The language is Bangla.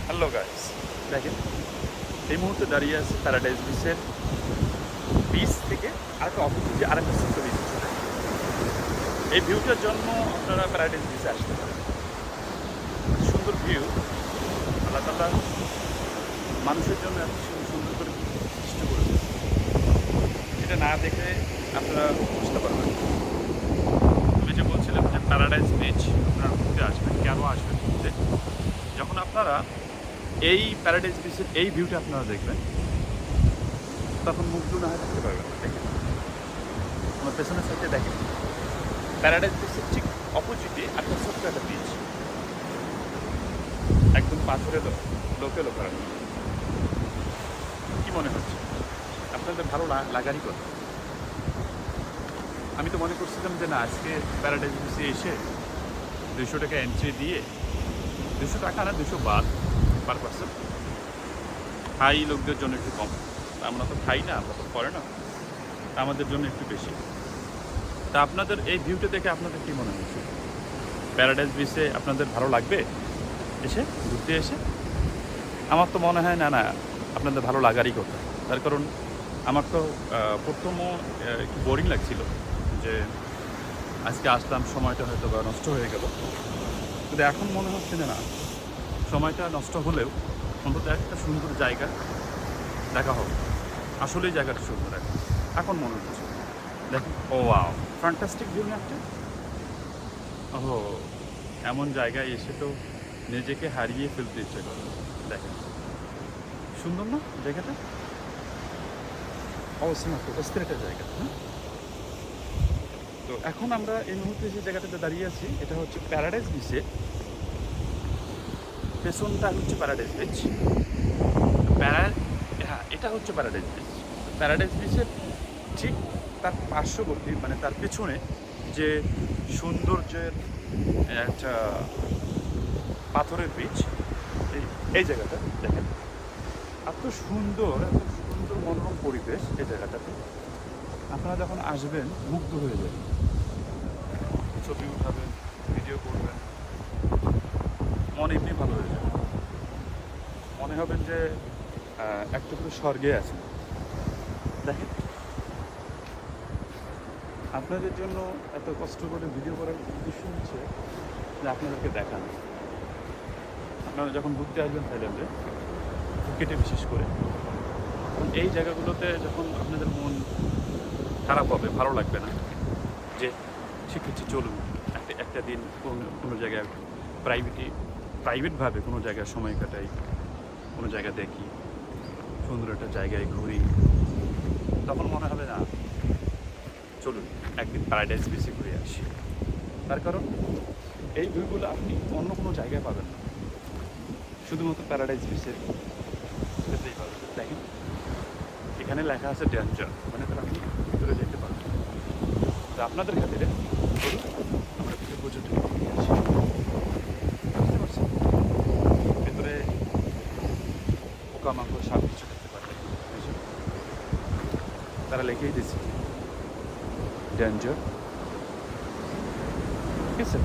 হ্যালো গাইস, দেখেন এই মুহূর্তে দাঁড়িয়ে আছে প্যারাডাইস বিচের বিচ থেকে আরেকটা অপোজিটে আরেকটা ছোট্ট বিচ আছে। এই ভিউটার জন্য আপনারা প্যারাডাইস বিচে আসতে পারেন। সুন্দর ভিউ, আল্লাহ তাআলা মানুষের জন্য এত সুন্দর করে সৃষ্টি করেছে, এটা না দেখে আপনারা বুঝতে পারবেন। আমি যে বলছিলাম যে প্যারাডাইস বিচ আপনারা ঘুরতে আসবেন, কেন আসবেন ঘুরতে? যখন আপনারা এই প্যারাডাইস বিচের এই ভিউটা আপনারা দেখবেন, তখন মুগ্ধ না হয়ে থাকতে পারবেন না। দেখেন আমার পেছনের সাইডে দেখেন, প্যারাডাইস বিচের ঠিক অপোজিটে একটা ছোট্ট একটা বিচ, একদম পাথরে লোকে লোকারণ্য। কী মনে হচ্ছে আপনাদের ভালো লাগারই কথা? আমি তো মনে করছিলাম যে না, আজকে প্যারাডাইস বিচে এসে 200 টাকা এন্ট্রি দিয়ে, 200 টাকা না 200 বাদ পার পার্সন, থাই লোকদের জন্য একটু কম। আমরা তো খাই না, আমরা তো করে না, আমাদের জন্য একটু বেশি। তা আপনাদের এই ভিউটা দেখে আপনাদের কী মনে হচ্ছে? প্যারাডাইস বিচে আপনাদের ভালো লাগবে এসে ঘুরতে এসে? আমার তো মনে হয় না না, আপনাদের ভালো লাগারই কথা। তার কারণ আমার তো প্রথমও একটু বোরিং লাগছিল যে আজকে আসলাম, সময়টা হয়তো বা নষ্ট হয়ে গেল। কিন্তু এখন মনে হচ্ছে যে না, সময়টা নষ্ট হলেও অন্তত একটা সুন্দর জায়গা দেখা হবে। আসলেই জায়গাটা সুন্দর এখন মনে হচ্ছে। দেখেন, ও ওয়াও, ফ্যান্টাস্টিক ভিউ না একটা? ওহো, এমন জায়গায় এসে তো নিজেকে হারিয়ে ফেলতে ইচ্ছে করে। দেখেন সুন্দর না জায়গাটা? অবশ্যই না, অস্থির একটা জায়গা, হ্যাঁ। তো এখন আমরা এই মুহূর্তে যে জায়গাটাতে দাঁড়িয়ে আছি, এটা হচ্ছে প্যারাডাইস বিচের পেছনটা হচ্ছে প্যারাডাইস বিচ। হ্যাঁ, এটা হচ্ছে প্যারাডাইস বিচ। প্যারাডাইস বিচের ঠিক তার পার্শ্ববর্তী, মানে তার পেছনে যে সৌন্দর্যের একটা পাথরের বিচ, এই জায়গাটা দেখেন, এত সুন্দর মনোরম পরিবেশ এই জায়গাটাতে। আপনারা যখন আসবেন মুগ্ধ হয়ে যাবেন, ছবি উঠাবেন, ভিডিও করবেন, মন এমনি ভালো হয়ে যাবে। মনে হবেন যে একটা করে স্বর্গে আছেন। দেখেন, আপনাদের জন্য এত কষ্ট করে ভিডিও করার উদ্দেশ্য হচ্ছে যে আপনাদেরকে দেখানো। আপনারা যখন ঘুরতে আসবেন থাইল্যান্ডে, ফুকেটে বিশেষ করে, এই জায়গাগুলোতে যখন আপনাদের মন খারাপ হবে, ভালো লাগবে না, যে শিখেছি চলুন একটা দিন কোনো জায়গায় প্রাইভেটভাবে কোনো জায়গায় সময় কাটাই, কোনো জায়গা দেখি, সুন্দর একটা জায়গায় ঘুরি, তখন মনে হবে না, চলুন একদিন প্যারাডাইস বিচে ঘুরে আসি। তার কারণ এই ভিউগুলো আপনি অন্য কোনো জায়গায় পাবেন না, শুধুমাত্র প্যারাডাইস বিচের ক্ষেত্রেই পাবেন। দেখেন, এখানে লেখা আছে ডেঞ্জার, মানে তার আপনি ভিতরে যেতে পারবেন। তো আপনাদের খাতিরে আমরা কিছু পর্যটক নিয়ে আসি। বুঝতে পারছেন, ভেতরে পোকামাকড়, সাপ কিছু দেখতে পারবেন, তারা লিখেই দিচ্ছে ডেঞ্জার। ঠিক আছে।